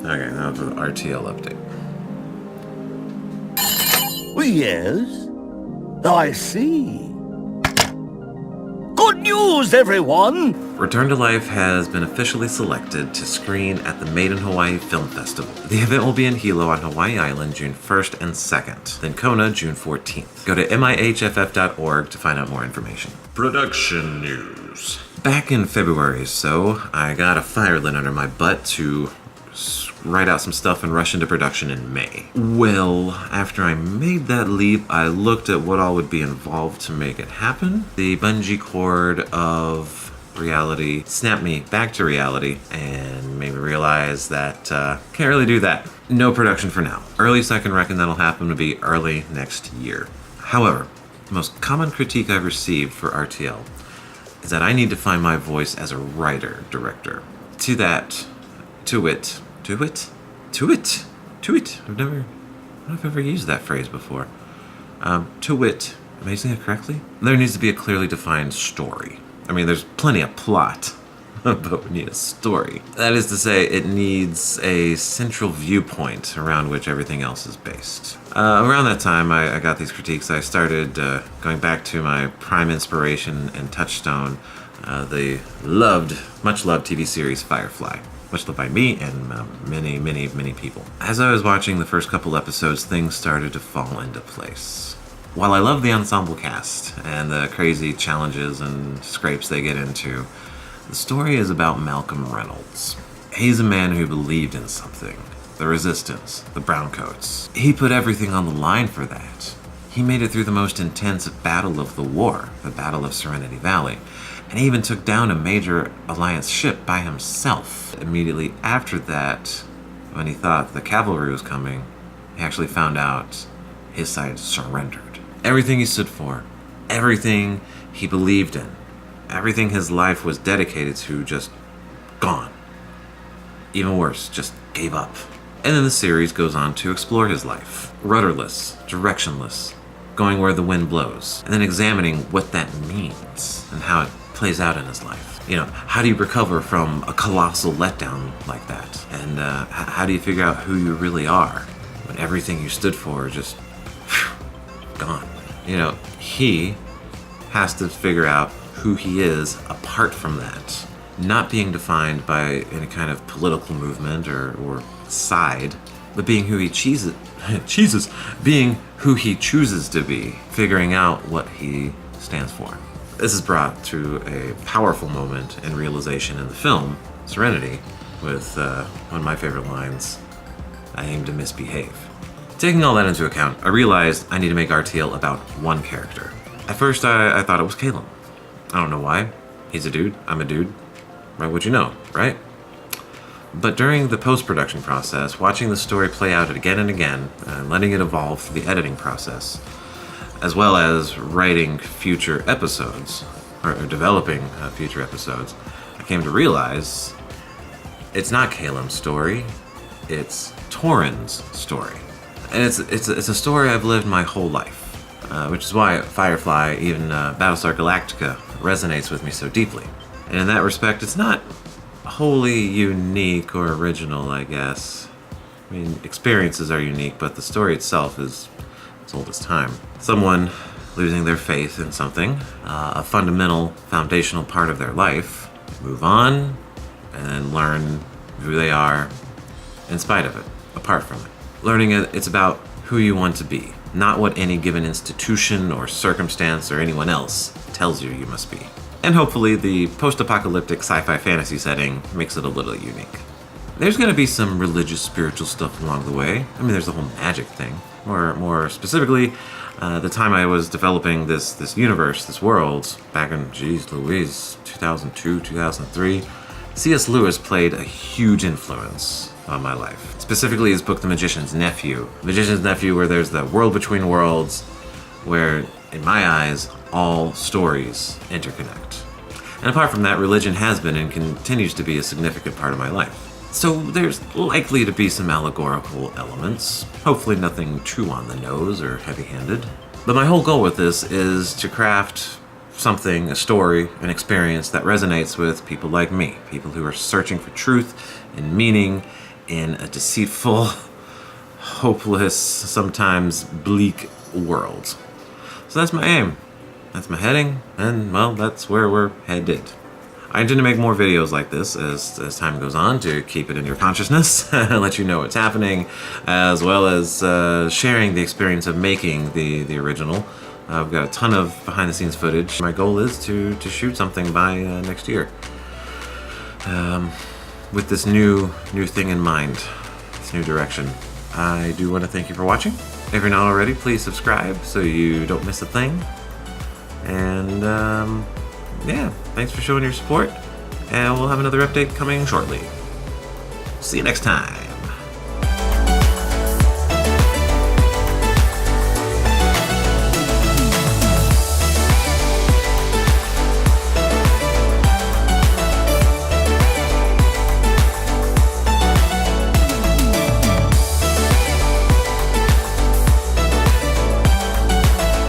Okay, now for the RTL update. Yes, I see. Good news, everyone! Return to Life has been officially selected to screen at the Made in Hawaii Film Festival. The event will be in Hilo on Hawaii Island June 1st and 2nd, then Kona June 14th. Go to mihff.org to find out more information. Production news. Back in February or so, I got a fire lit under my butt to write out some stuff and rush into production in May. Well, after I made that leap, I looked at what all would be involved to make it happen. The bungee cord of reality snapped me back to reality and made me realize that can't really do that. No production for now. Earliest I can reckon that'll happen would be early next year. However, the most common critique I've received for RTL is that I need to find my voice as a writer, director. To wit. I've never used that phrase before. To wit, am I using it correctly? There needs to be a clearly defined story. I mean, there's plenty of plot, but we need a story. That is to say, it needs a central viewpoint around which everything else is based. Around that time, I got these critiques. I started going back to my prime inspiration and touchstone, the much loved TV series Firefly. Much loved by me and many people. As I was watching the first couple episodes, things started to fall into place. While I love the ensemble cast and the crazy challenges and scrapes they get into, the story is about Malcolm Reynolds. He's a man who believed in something. The resistance, the browncoats. He put everything on the line for that. He made it through the most intense battle of the war, the Battle of Serenity Valley. And he even took down a major Alliance ship by himself. Immediately after that, when he thought the cavalry was coming, he actually found out his side surrendered. Everything he stood for, everything he believed in, everything his life was dedicated to, just gone. Even worse, just gave up. And then the series goes on to explore his life. Rudderless, directionless, going where the wind blows, and then examining what that means and how it plays out in his life. You know, how do you recover from a colossal letdown like that? And how do you figure out who you really are when everything you stood for just gone? You know, he has to figure out who he is apart from that, not being defined by any kind of political movement or side, but being who he being who he chooses to be, figuring out what he stands for. This is brought to a powerful moment and realization in the film, Serenity, with one of my favorite lines, "I aim to misbehave." Taking all that into account, I realized I need to make RTL about one character. At first, I thought it was Caleb. I don't know why. He's a dude, I'm a dude. Right, what you know, right? But during the post-production process, watching the story play out again and again, and letting it evolve through the editing process, as well as writing future episodes, or developing future episodes, I came to realize it's not Caleb's story, it's Torin's story. And it's a story I've lived my whole life, which is why Firefly, even Battlestar Galactica, resonates with me so deeply. And in that respect, it's not wholly unique or original, I guess. I mean, experiences are unique, but the story itself is as old as time. Someone losing their faith in something, a fundamental, foundational part of their life, move on, and then learn who they are in spite of it, apart from it. Learning it's about who you want to be, not what any given institution or circumstance or anyone else tells you must be. And hopefully the post-apocalyptic sci-fi fantasy setting makes it a little unique. There's going to be some religious, spiritual stuff along the way. I mean, there's the whole magic thing. More specifically, the time I was developing this universe, this world, back in, 2002, 2003, C.S. Lewis played a huge influence on my life. Specifically his book, The Magician's Nephew. Magician's Nephew, where there's the world between worlds, where, in my eyes, all stories interconnect. And apart from that, religion has been and continues to be a significant part of my life. So there's likely to be some allegorical elements, hopefully nothing too on the nose or heavy-handed. But my whole goal with this is to craft something, a story, an experience that resonates with people like me, people who are searching for truth and meaning in a deceitful, hopeless, sometimes bleak world. So that's my aim. That's my heading, and well, that's where we're headed. I intend to make more videos like this as time goes on to keep it in your consciousness and let you know what's happening, as well as sharing the experience of making the original. I've got a ton of behind-the-scenes footage. My goal is to shoot something by next year. With this new thing in mind, this new direction. I do want to thank you for watching. If you're not already, please subscribe so you don't miss a thing. And yeah, thanks for showing your support, and we'll have another update coming shortly. See you next time.